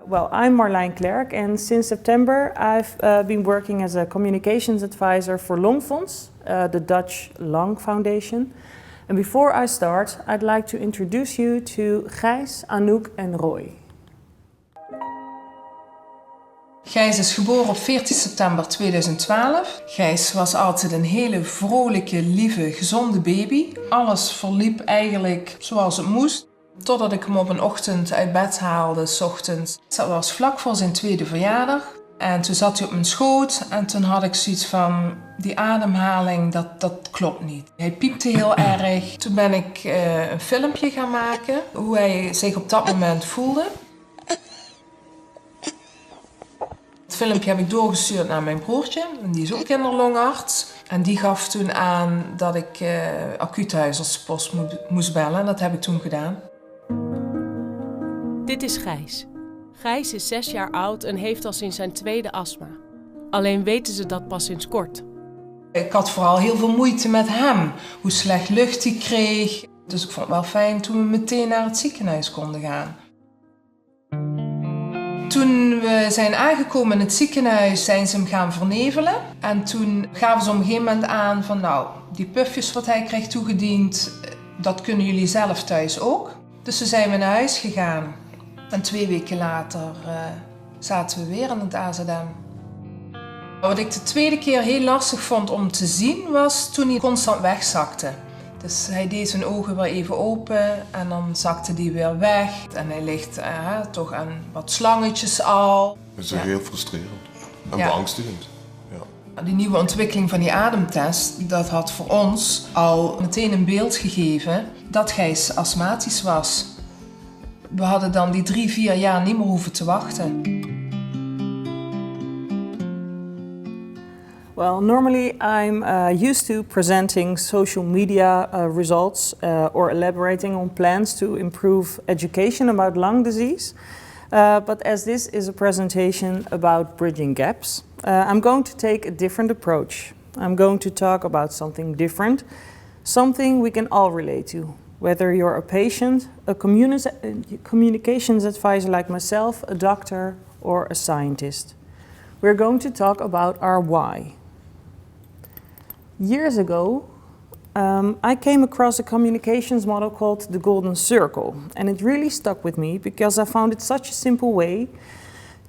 Well, I'm Marlijn Klerk, and since September I've been working as a communications advisor for Longfonds, the Dutch Lung Foundation. And before I start, I'd like to introduce you to Gijs, Anouk en Roy. Gijs is geboren op 14 september 2012. Gijs was altijd een hele vrolijke, lieve, gezonde baby. Alles verliep eigenlijk zoals het moest. Totdat ik hem op een ochtend uit bed haalde, 's ochtends. Dat was vlak voor zijn tweede verjaardag. En toen zat hij op mijn schoot en toen had ik zoiets van, die ademhaling, dat klopt niet. Hij piepte heel erg. Toen ben ik een filmpje gaan maken, hoe hij zich op dat moment voelde. Het filmpje heb ik doorgestuurd naar mijn broertje, en die is ook kinderlongarts. En die gaf toen aan dat ik acuuthuisartsenpost moest bellen en dat heb ik toen gedaan. Dit is Gijs. Gijs is 6 jaar oud en heeft al sinds zijn tweede astma. Alleen weten ze dat pas sinds kort. Ik had vooral heel veel moeite met hem, hoe slecht lucht hij kreeg. Dus ik vond het wel fijn toen we meteen naar het ziekenhuis konden gaan. Toen we zijn aangekomen in het ziekenhuis zijn ze hem gaan vernevelen. En toen gaven ze op een gegeven moment aan van die pufjes wat hij krijgt toegediend, dat kunnen jullie zelf thuis ook. Dus toen zijn we naar huis gegaan. En 2 weken later zaten we weer in het AZM. Wat ik de tweede keer heel lastig vond om te zien was toen hij constant wegzakte. Dus hij deed zijn ogen weer even open en dan zakte hij weer weg. En hij ligt toch aan wat slangetjes al. Dat is heel frustrerend en beangstigend. Ja. Die nieuwe ontwikkeling van die ademtest, dat had voor ons al meteen een beeld gegeven dat Gijs astmatisch was. We hadden dan die 3-4 jaar niet meer hoeven te wachten. Well, normally I'm used to presenting social media results or elaborating on plans to improve education about lung disease. But as this is a presentation about bridging gaps, I'm going to take a different approach. I'm going to talk about something different, something we can all relate to. Whether you're a patient, a communications advisor like myself, a doctor, or a scientist. We're going to talk about our why. Years ago, I came across a communications model called the Golden Circle, and it really stuck with me because I found it such a simple way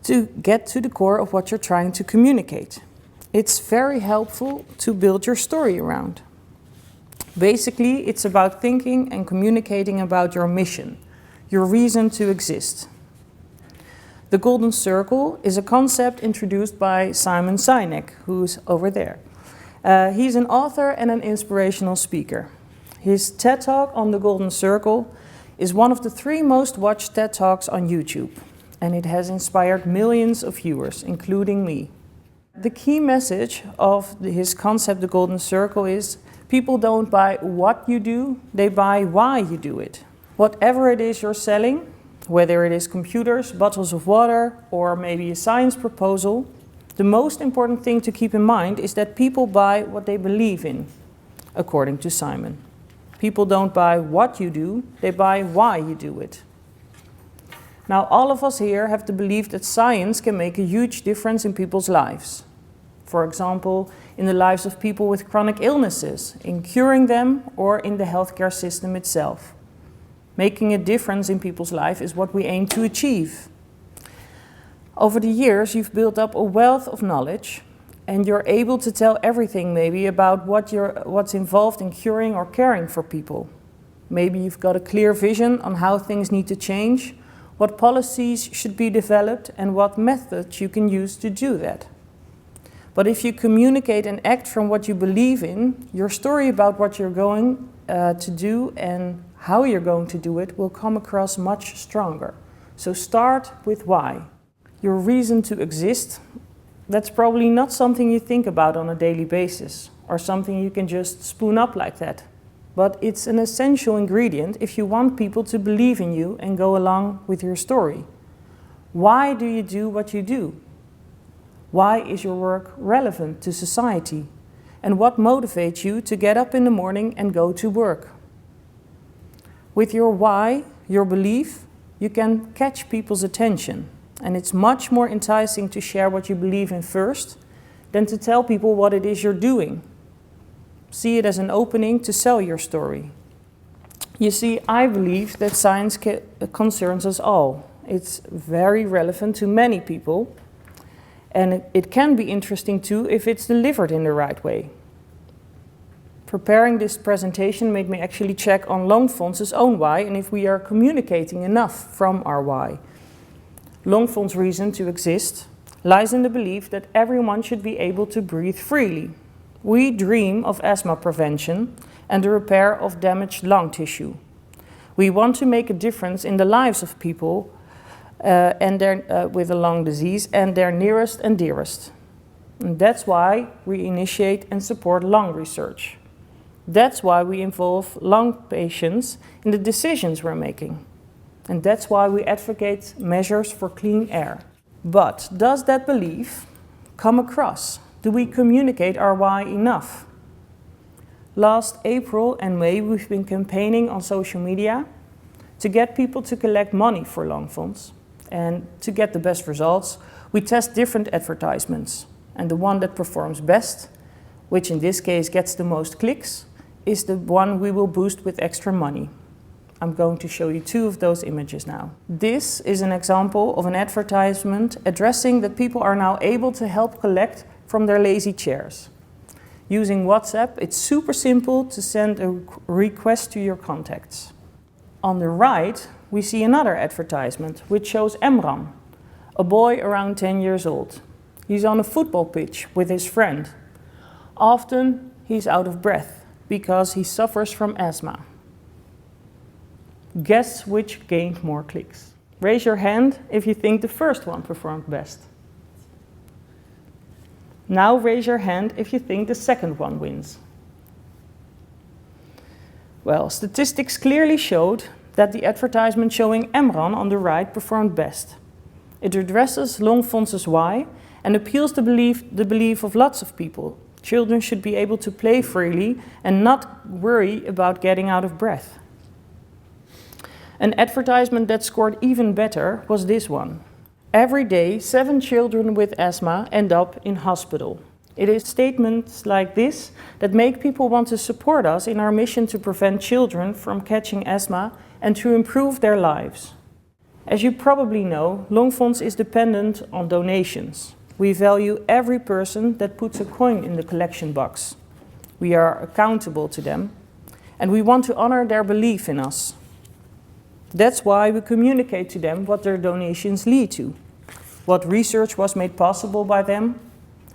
to get to the core of what you're trying to communicate. It's very helpful to build your story around. Basically, it's about thinking and communicating about your mission, your reason to exist. The Golden Circle is a concept introduced by Simon Sinek, who's over there. He's an author and an inspirational speaker. His TED Talk on the Golden Circle is one of the 3 most watched TED Talks on YouTube, and it has inspired millions of viewers, including me. The key message of his concept, the Golden Circle, is people don't buy what you do, they buy why you do it. Whatever it is you're selling, whether it is computers, bottles of water, or maybe a science proposal, the most important thing to keep in mind is that people buy what they believe in, according to Simon. People don't buy what you do, they buy why you do it. Now, all of us here have the belief that science can make a huge difference in people's lives. For example, in the lives of people with chronic illnesses, in curing them, or in the healthcare system itself. Making a difference in people's life is what we aim to achieve. Over the years, you've built up a wealth of knowledge, and you're able to tell everything maybe about what's involved in curing or caring for people. Maybe you've got a clear vision on how things need to change, what policies should be developed, and what methods you can use to do that. But if you communicate and act from what you believe in, your story about what you're going to do and how you're going to do it will come across much stronger. So start with why. Your reason to exist, that's probably not something you think about on a daily basis, or something you can just spoon up like that. But it's an essential ingredient if you want people to believe in you and go along with your story. Why do you do what you do? Why is your work relevant to society? And what motivates you to get up in the morning and go to work? With your why, your belief, you can catch people's attention. And it's much more enticing to share what you believe in first than to tell people what it is you're doing. See it as an opening to sell your story. You see, I believe that science concerns us all. It's very relevant to many people, and it can be interesting too if it's delivered in the right way. Preparing this presentation made me actually check on Longfonds' own why and if we are communicating enough from our why. Longfonds' reason to exist lies in the belief that everyone should be able to breathe freely. We dream of asthma prevention and the repair of damaged lung tissue. We want to make a difference in the lives of people with a lung disease and their nearest and dearest. And that's why we initiate and support lung research. That's why we involve lung patients in the decisions we're making. And that's why we advocate measures for clean air. But does that belief come across? Do we communicate our why enough? Last April and May, we've been campaigning on social media to get people to collect money for Longfonds. And to get the best results, we test different advertisements. And the one that performs best, which in this case gets the most clicks, is the one we will boost with extra money. I'm going to show you 2 of those images now. This is an example of an advertisement addressing that people are now able to help collect from their lazy chairs. Using WhatsApp, it's super simple to send a request to your contacts. On the right, we see another advertisement which shows Emran, a boy around 10 years old. He's on a football pitch with his friend. Often he's out of breath because he suffers from asthma. Guess which gained more clicks? Raise your hand if you think the first one performed best. Now raise your hand if you think the second one wins. Well, statistics clearly showed that the advertisement showing Emran on the right performed best. It addresses Longfonds' why and appeals to the belief of lots of people. Children should be able to play freely and not worry about getting out of breath. An advertisement that scored even better was this one. Every day, 7 children with asthma end up in hospital. It is statements like this that make people want to support us in our mission to prevent children from catching asthma and to improve their lives. As you probably know, Longfonds is dependent on donations. We value every person that puts a coin in the collection box. We are accountable to them, and we want to honor their belief in us. That's why we communicate to them what their donations lead to, what research was made possible by them,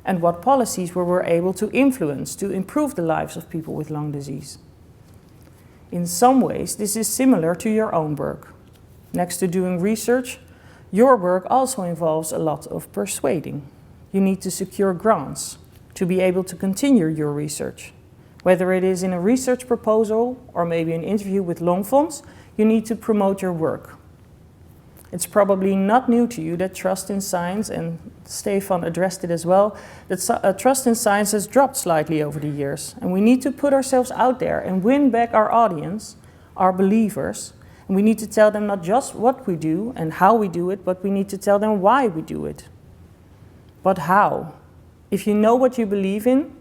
and what policies we were able to influence to improve the lives of people with lung disease. In some ways, this is similar to your own work. Next to doing research, your work also involves a lot of persuading. You need to secure grants to be able to continue your research. Whether it is in a research proposal or maybe an interview with Longfonds, you need to promote your work. It's probably not new to you that trust in science, and Stefan addressed it as well, that trust in science has dropped slightly over the years. And we need to put ourselves out there and win back our audience, our believers. And we need to tell them not just what we do and how we do it, but we need to tell them why we do it. But how? If you know what you believe in,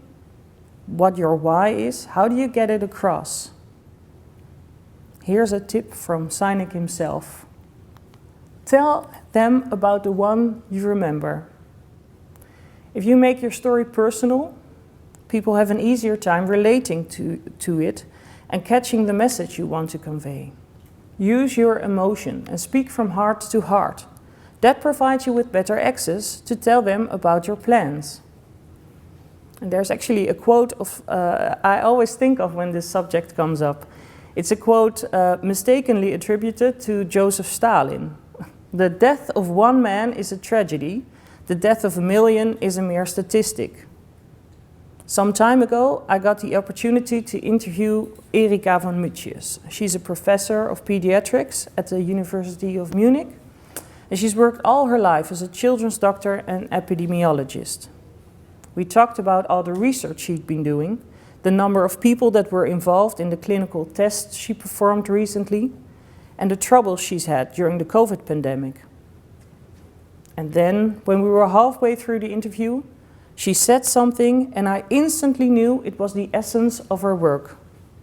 what your why is, how do you get it across? Here's a tip from Sinek himself. Tell them about the one you remember. If you make your story personal, people have an easier time relating to it and catching the message you want to convey. Use your emotion and speak from heart to heart. That provides you with better access to tell them about your plans. And there's actually a quote I always think of when this subject comes up. It's a quote mistakenly attributed to Joseph Stalin. The death of one man is a tragedy. The death of a million is a mere statistic. Some time ago, I got the opportunity to interview Erika van Mutjes. She's a professor of pediatrics at the University of Munich. And she's worked all her life as a children's doctor and epidemiologist. We talked about all the research she'd been doing, the number of people that were involved in the clinical tests she performed recently, and the troubles she's had during the COVID pandemic. And then, when we were halfway through the interview, she said something and I instantly knew it was the essence of her work,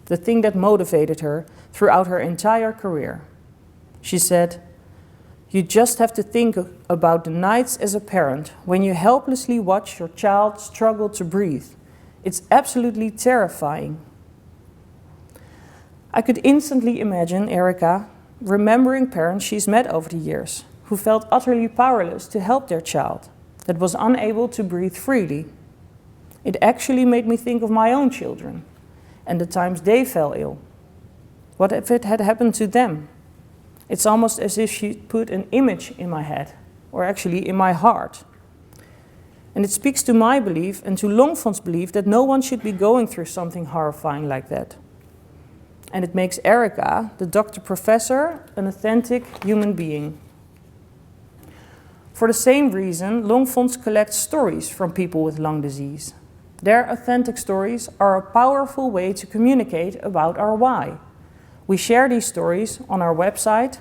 the thing that motivated her throughout her entire career. She said, "You just have to think about the nights as a parent when you helplessly watch your child struggle to breathe. It's absolutely terrifying." I could instantly imagine Erica remembering parents she's met over the years who felt utterly powerless to help their child, that was unable to breathe freely. It actually made me think of my own children and the times they fell ill. What if it had happened to them? It's almost as if she put an image in my head, or actually in my heart. And it speaks to my belief and to Longfonds' belief that no one should be going through something horrifying like that. And it makes Erica, the doctor professor, an authentic human being. For the same reason, Longfonds collects stories from people with lung disease. Their authentic stories are a powerful way to communicate about our why. We share these stories on our website,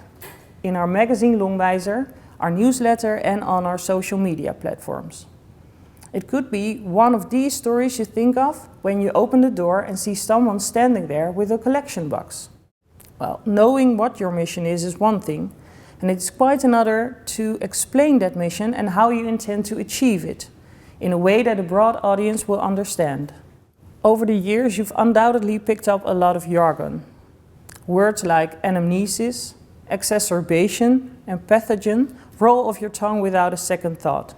in our magazine Longwijzer, our newsletter, and on our social media platforms. It could be one of these stories you think of when you open the door and see someone standing there with a collection box. Well, knowing what your mission is one thing, and it's quite another to explain that mission and how you intend to achieve it in a way that a broad audience will understand. Over the years, you've undoubtedly picked up a lot of jargon. Words like anamnesis, exacerbation, and pathogen roll off your tongue without a second thought.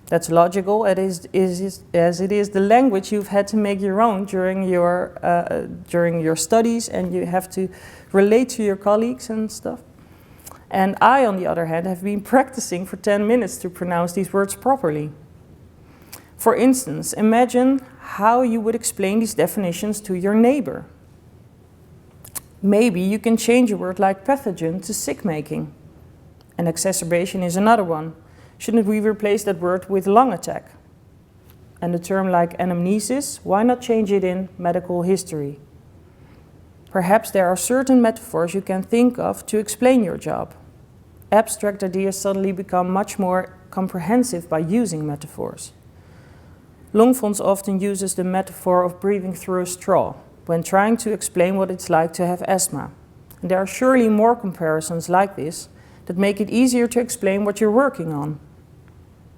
That's logical, as it is the language you've had to make your own during your studies, and you have to relate to your colleagues and stuff. And I, on the other hand, have been practicing for 10 minutes to pronounce these words properly. For instance, imagine how you would explain these definitions to your neighbor. Maybe you can change a word like pathogen to sick-making. And exacerbation is another one. Shouldn't we replace that word with lung attack? And a term like anamnesis, why not change it in medical history? Perhaps there are certain metaphors you can think of to explain your job. Abstract ideas suddenly become much more comprehensive by using metaphors. Longfonds often uses the metaphor of breathing through a straw when trying to explain what it's like to have asthma. And there are surely more comparisons like this that make it easier to explain what you're working on.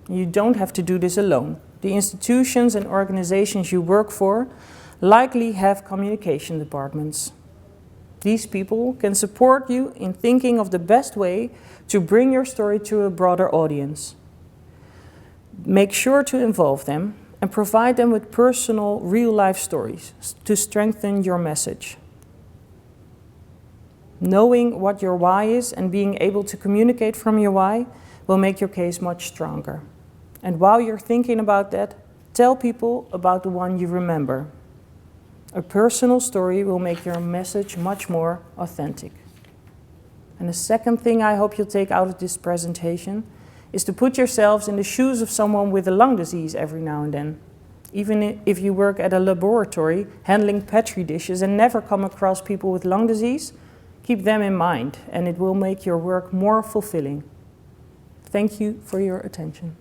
You don't have to do this alone. The institutions and organizations you work for likely have communication departments. These people can support you in thinking of the best way to bring your story to a broader audience. Make sure to involve them and provide them with personal, real-life stories to strengthen your message. Knowing what your why is and being able to communicate from your why will make your case much stronger. And while you're thinking about that, tell people about the one you remember. A personal story will make your message much more authentic. And the second thing I hope you'll take out of this presentation is to put yourselves in the shoes of someone with a lung disease every now and then. Even if you work at a laboratory handling petri dishes and never come across people with lung disease, keep them in mind and it will make your work more fulfilling. Thank you for your attention.